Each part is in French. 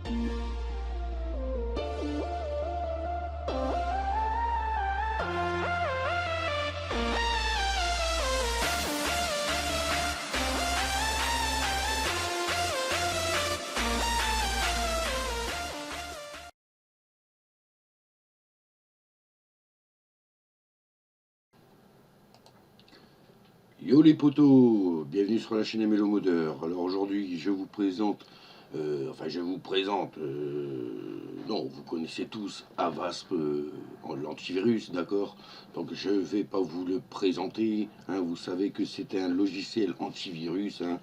Yo les potos, bienvenue sur la chaîne Mélo Modeur. Alors aujourd'hui je vous présente, non vous connaissez tous Avast l'antivirus, d'accord. Donc je vais pas vous le présenter, hein, vous savez que c'est un logiciel antivirus, hein,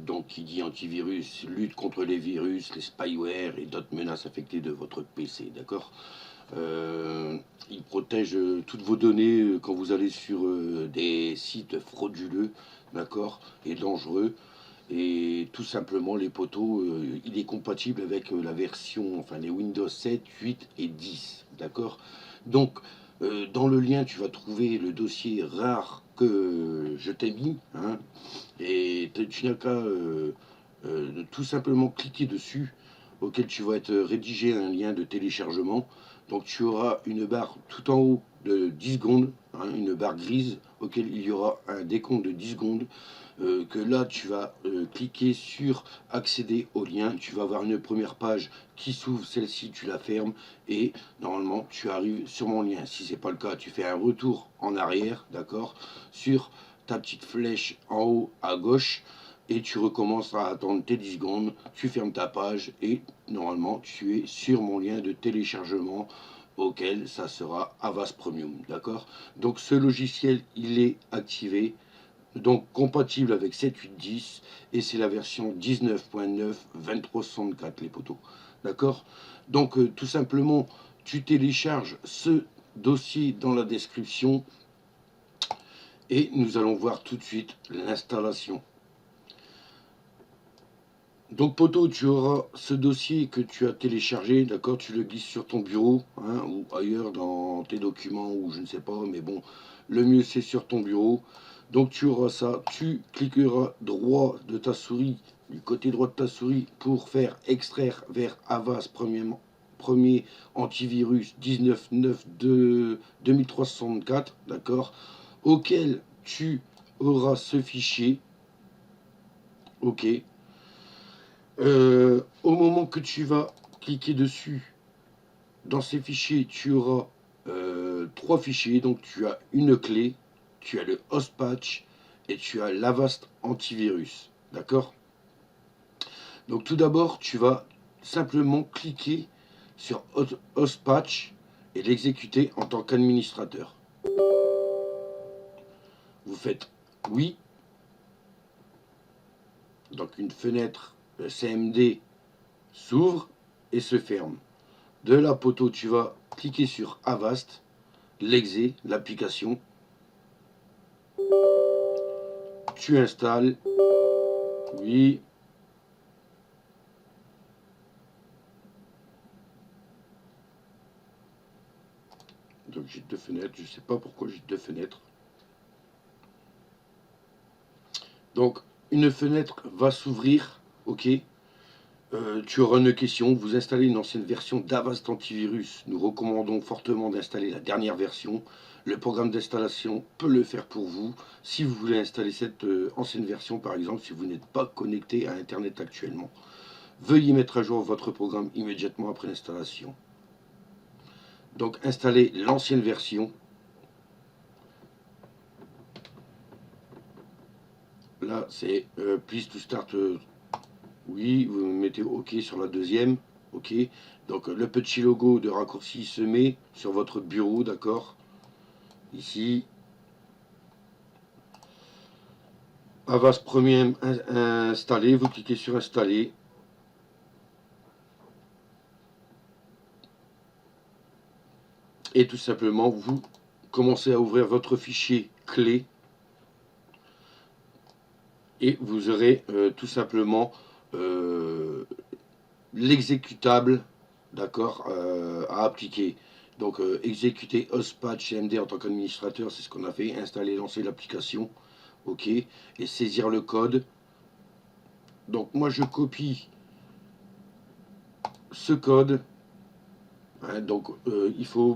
donc qui dit antivirus lutte contre les virus, les spyware et d'autres menaces affectées de votre PC, d'accord. Il protège toutes vos données quand vous allez sur des sites frauduleux, d'accord, et dangereux. Et tout simplement, les poteaux, il est compatible avec la version, enfin les Windows 7, 8 et 10, d'accord. Donc, dans le lien, tu vas trouver le dossier rare que je t'ai mis, hein, et tu n'as qu'à tout simplement cliquer dessus, auquel tu vas être rédigé un lien de téléchargement. Donc tu auras une barre tout en haut de 10 secondes, hein, une barre grise, auquel il y aura un décompte de 10 secondes, que là tu vas cliquer sur accéder au lien, tu vas avoir une première page qui s'ouvre, celle-ci tu la fermes et normalement tu arrives sur mon lien. Si c'est pas le cas, tu fais un retour en arrière, d'accord, sur ta petite flèche en haut à gauche, et tu recommences à attendre tes 10 secondes, tu fermes ta page et normalement tu es sur mon lien de téléchargement auquel ça sera Avast Premium, d'accord. Donc ce logiciel il est activé, donc compatible avec 7.8.10 et c'est la version 19.9 2364 les poteaux, d'accord. Donc tout simplement tu télécharges ce dossier dans la description et nous allons voir tout de suite l'installation. Donc poto, tu auras ce dossier que tu as téléchargé, d'accord, tu le glisses sur ton bureau, hein, ou ailleurs dans tes documents, ou je ne sais pas, mais bon, le mieux c'est sur ton bureau. Donc tu auras ça, tu cliqueras droit de ta souris, du côté droit de ta souris, pour faire extraire vers Avast premier antivirus 19.9 de 2364, d'accord, auquel tu auras ce fichier, ok. Au moment que tu vas cliquer dessus, dans ces fichiers, tu auras trois fichiers. Donc tu as une clé, tu as le host patch et tu as l'Avast antivirus. D'accord. Donc tout d'abord, tu vas simplement cliquer sur host patch et l'exécuter en tant qu'administrateur. Vous faites oui. Donc une fenêtre CMD s'ouvre et se ferme. De là, poteau, tu vas cliquer sur Avast, l'exé, l'application. Tu installes. Oui. Donc j'ai deux fenêtres. Je ne sais pas pourquoi j'ai deux fenêtres. Donc une fenêtre va s'ouvrir. Ok. Tu auras une question. Vous installez une ancienne version d'Avast Antivirus. Nous recommandons fortement d'installer la dernière version. Le programme d'installation peut le faire pour vous. Si vous voulez installer cette ancienne version, par exemple, si vous n'êtes pas connecté à Internet actuellement, veuillez mettre à jour votre programme immédiatement après l'installation. Donc installez l'ancienne version. Là c'est please to start. Oui, vous mettez OK sur la deuxième. OK. Donc le petit logo de raccourci se met sur votre bureau, d'accord. Ici. Avast Premium installé. Vous cliquez sur installer. Et tout simplement, vous commencez à ouvrir votre fichier clé. Et vous aurez tout simplement l'exécutable, d'accord, à appliquer. Donc exécuter hostpatch CMD en tant qu'administrateur, c'est ce qu'on a fait, installer, lancer l'application, ok, et saisir le code. Donc moi je copie ce code, hein, donc faut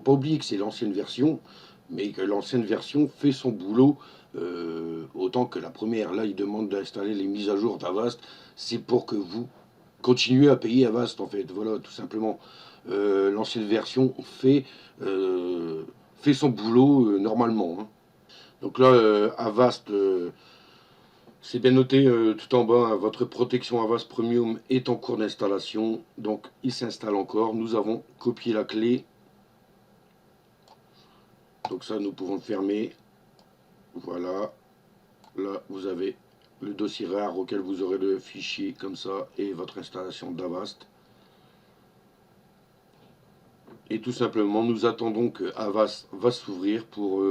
pas oublier que c'est l'ancienne version, mais que l'ancienne version fait son boulot autant que la première. Là, il demande d'installer les mises à jour d'Avast. C'est pour que vous continuez à payer Avast, en fait. Voilà, tout simplement. L'ancienne version fait son boulot normalement, hein. Donc là, Avast, c'est bien noté tout en bas, hein, votre protection Avast Premium est en cours d'installation. Donc il s'installe encore. Nous avons copié la clé. Donc ça, nous pouvons le fermer. Voilà. Là, vous avez le dossier rare auquel vous aurez le fichier comme ça et votre installation d'Avast. Et tout simplement, nous attendons que Avast va s'ouvrir pour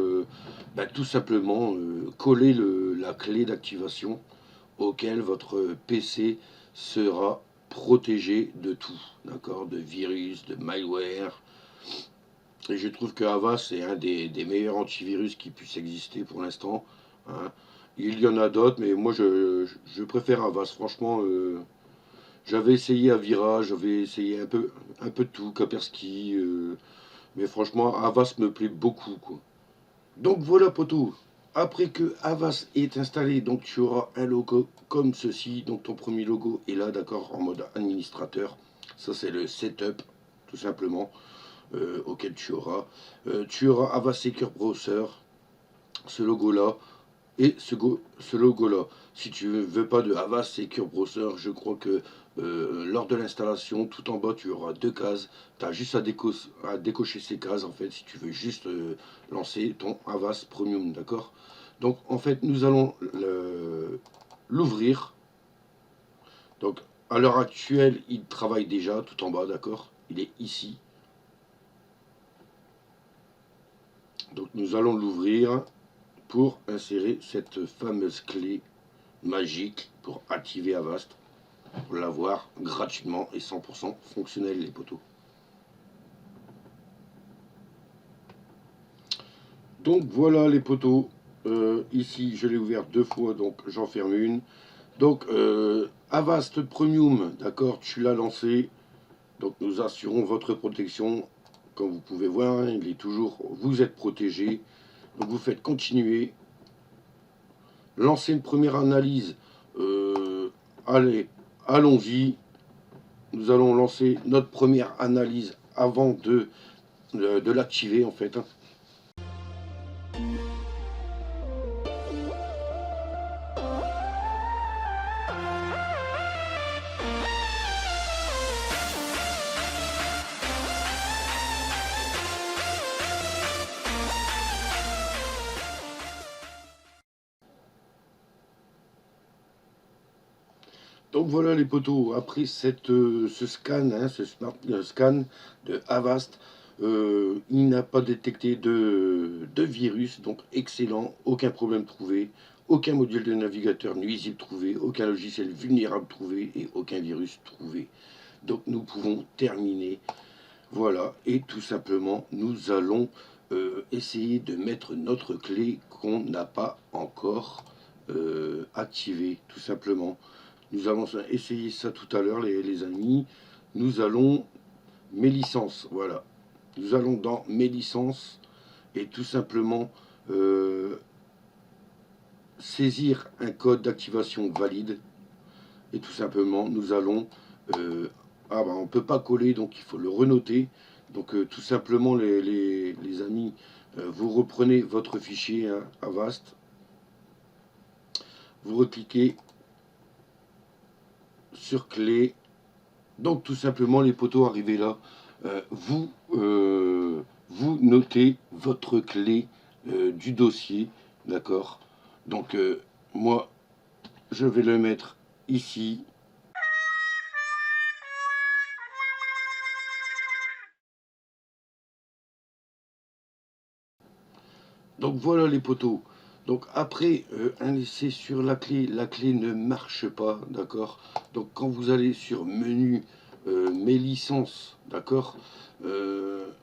tout simplement coller la clé d'activation auquel votre PC sera protégé de tout, d'accord, de virus, de malware. Et je trouve que Avast c'est un des meilleurs antivirus qui puisse exister pour l'instant, hein. Il y en a d'autres, mais moi je préfère Avast. Franchement, j'avais essayé Avira, j'avais essayé un peu de tout, Kaspersky, mais franchement, Avast me plaît beaucoup, quoi. Donc voilà, poto. Après que Avast est installé, donc tu auras un logo comme ceci. Donc ton premier logo est là, d'accord, en mode administrateur. Ça, c'est le setup, tout simplement, auquel tu auras. Tu auras Avast Secure Browser, ce logo-là. Et ce logo-là, si tu ne veux pas de Avast Secure Browser, je crois que lors de l'installation, tout en bas, tu auras deux cases. Tu as juste à décocher ces cases, en fait, si tu veux juste lancer ton Avast Premium, d'accord? Donc, en fait, nous allons l'ouvrir. Donc, à l'heure actuelle, il travaille déjà tout en bas, d'accord? Il est ici. Donc, nous allons l'ouvrir pour insérer cette fameuse clé magique pour activer Avast, pour l'avoir gratuitement et 100% fonctionnel, les poteaux. Donc voilà les poteaux, ici je l'ai ouvert deux fois, donc j'en ferme une. Donc Avast Premium, d'accord, tu l'as lancé, donc nous assurons votre protection. Comme vous pouvez voir, hein, il est toujours, vous êtes protégé. Donc vous faites continuer, lancez une première analyse, allez, allons-y. Nous allons lancer notre première analyse avant de l'activer, en fait, hein. Donc voilà les poteaux, après ce scan, hein, ce smart scan de Avast, il n'a pas détecté de virus, donc excellent, aucun problème trouvé, aucun module de navigateur nuisible trouvé, aucun logiciel vulnérable trouvé et aucun virus trouvé. Donc nous pouvons terminer, voilà, et tout simplement nous allons essayer de mettre notre clé qu'on n'a pas encore activée, tout simplement. Nous allons essayer ça tout à l'heure, les amis. Nous allons mes licences, voilà. Nous allons dans mes licences et tout simplement saisir un code d'activation valide. Et tout simplement, nous allons... on ne peut pas coller, donc il faut le renoter. Donc tout simplement, les amis, vous reprenez votre fichier, hein, Avast. Vous recliquez sur clé. Donc tout simplement les poteaux arrivés là, vous notez votre clé du dossier, d'accord? Donc moi je vais le mettre ici. Donc voilà les poteaux. Donc après un essai sur la clé ne marche pas, d'accord? Donc quand vous allez sur menu mes licences, d'accord,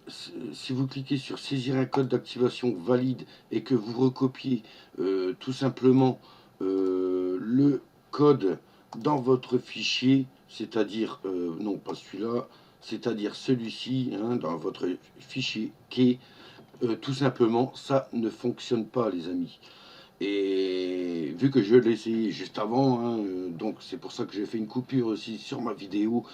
si vous cliquez sur saisir un code d'activation valide et que vous recopiez tout simplement le code dans votre fichier, c'est-à-dire, non pas celui-là, c'est-à-dire celui-ci, hein, dans votre fichier qui est tout simplement, ça ne fonctionne pas, les amis. Et vu que je l'ai essayé juste avant, hein, donc c'est pour ça que j'ai fait une coupure aussi sur ma vidéo,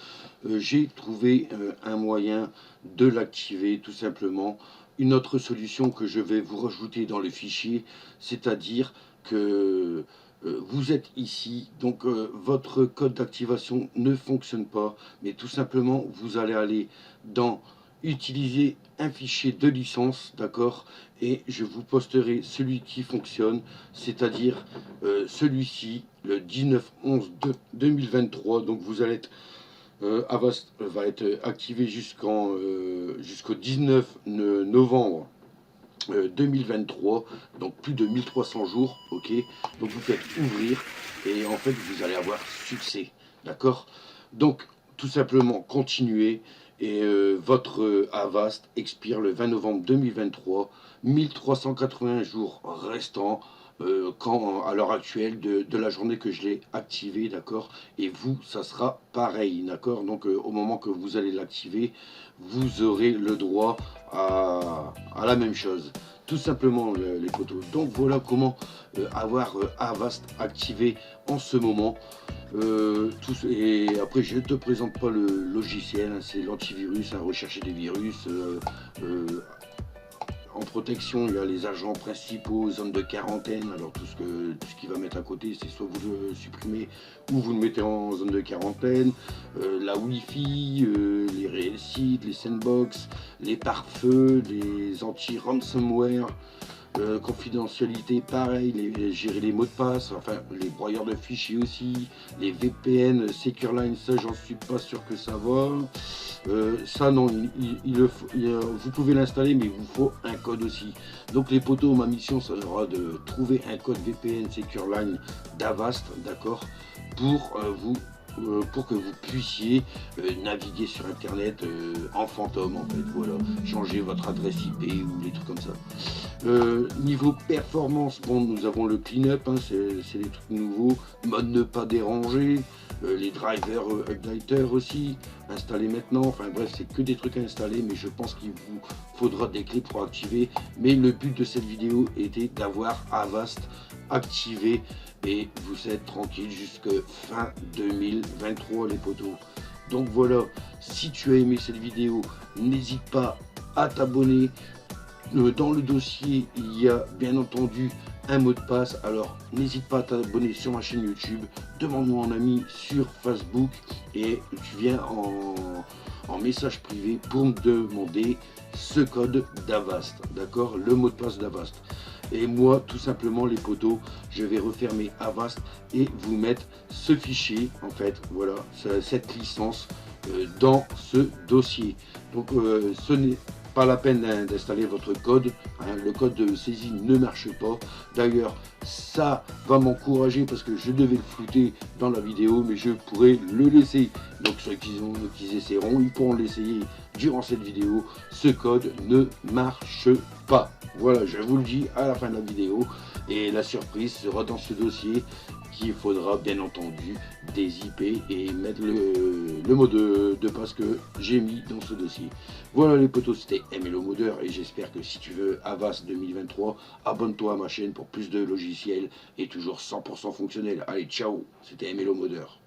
j'ai trouvé un moyen de l'activer tout simplement. Une autre solution que je vais vous rajouter dans le fichier, c'est-à-dire que vous êtes ici, donc votre code d'activation ne fonctionne pas, mais tout simplement vous allez aller dans utiliser un fichier de licence, d'accord, et je vous posterai celui qui fonctionne, c'est-à-dire celui-ci, le 19/11/2023. Donc vous allez être, Avast va être activé jusqu'au 19 novembre 2023, donc plus de 1300 jours, ok. Donc vous faites ouvrir et en fait vous allez avoir succès, d'accord. Donc tout simplement continuez et votre Avast expire le 20 novembre 2023, 1380 jours restants. À l'heure actuelle de la journée que je l'ai activé, d'accord, et vous ça sera pareil, d'accord. Donc au moment que vous allez l'activer, vous aurez le droit à la même chose, tout simplement, les potos. Donc voilà comment avoir Avast activé en ce moment. Et après, je ne te présente pas le logiciel, hein, c'est l'antivirus, hein, rechercher des virus. En protection, il y a les agents principaux, zones de quarantaine. Alors tout ce qu'il va mettre à côté, c'est soit vous le supprimez ou vous le mettez en zone de quarantaine. La Wi-Fi, les réels sites, les sandbox, les pare-feux, les anti-ransomware. Confidentialité, pareil, gérer les mots de passe, enfin les broyeurs de fichiers aussi, les VPN, SecureLine, ça j'en suis pas sûr que ça va. Ça non, vous pouvez l'installer, mais il vous faut un code aussi. Donc les potos, ma mission ça sera de trouver un code VPN SecureLine d'Avast, d'accord, pour que vous puissiez naviguer sur internet en fantôme, en fait, voilà, changer votre adresse IP ou des trucs comme ça. Niveau performance, bon, nous avons le clean-up, hein, c'est les trucs nouveaux, mode ne pas déranger, les drivers updater aussi, installés maintenant, enfin bref, c'est que des trucs à installer, mais je pense qu'il vous faudra des clés pour activer. Mais le but de cette vidéo était d'avoir Avast activé et vous êtes tranquille jusqu'à fin 2023, les potos. Donc voilà, si tu as aimé cette vidéo, n'hésite pas à t'abonner. Dans le dossier, il y a bien entendu un mot de passe, alors n'hésite pas à t'abonner sur ma chaîne YouTube, demande-moi en ami sur Facebook et tu viens en message privé pour me demander ce code d'Avast, d'accord, le mot de passe d'Avast. Et moi, tout simplement, les potos, je vais refermer Avast et vous mettre ce fichier, en fait, voilà, cette licence dans ce dossier. Donc, ce n'est pas la peine d'installer votre code, hein, le code de saisie ne marche pas. D'ailleurs, ça va m'encourager parce que je devais le flouter dans la vidéo, mais je pourrais le laisser. Donc ceux qui essaieront, ils pourront l'essayer durant cette vidéo. Ce code ne marche pas. Voilà, je vous le dis à la fin de la vidéo. Et la surprise sera dans ce dossier qu'il faudra bien entendu des IP et mettre le mot de passe que j'ai mis dans ce dossier. Voilà les potos, c'était MLO Modeur et j'espère que si tu veux Avast 2023, abonne-toi à ma chaîne pour plus de logiciels et toujours 100% fonctionnel. Allez, ciao, c'était MLO Modeur.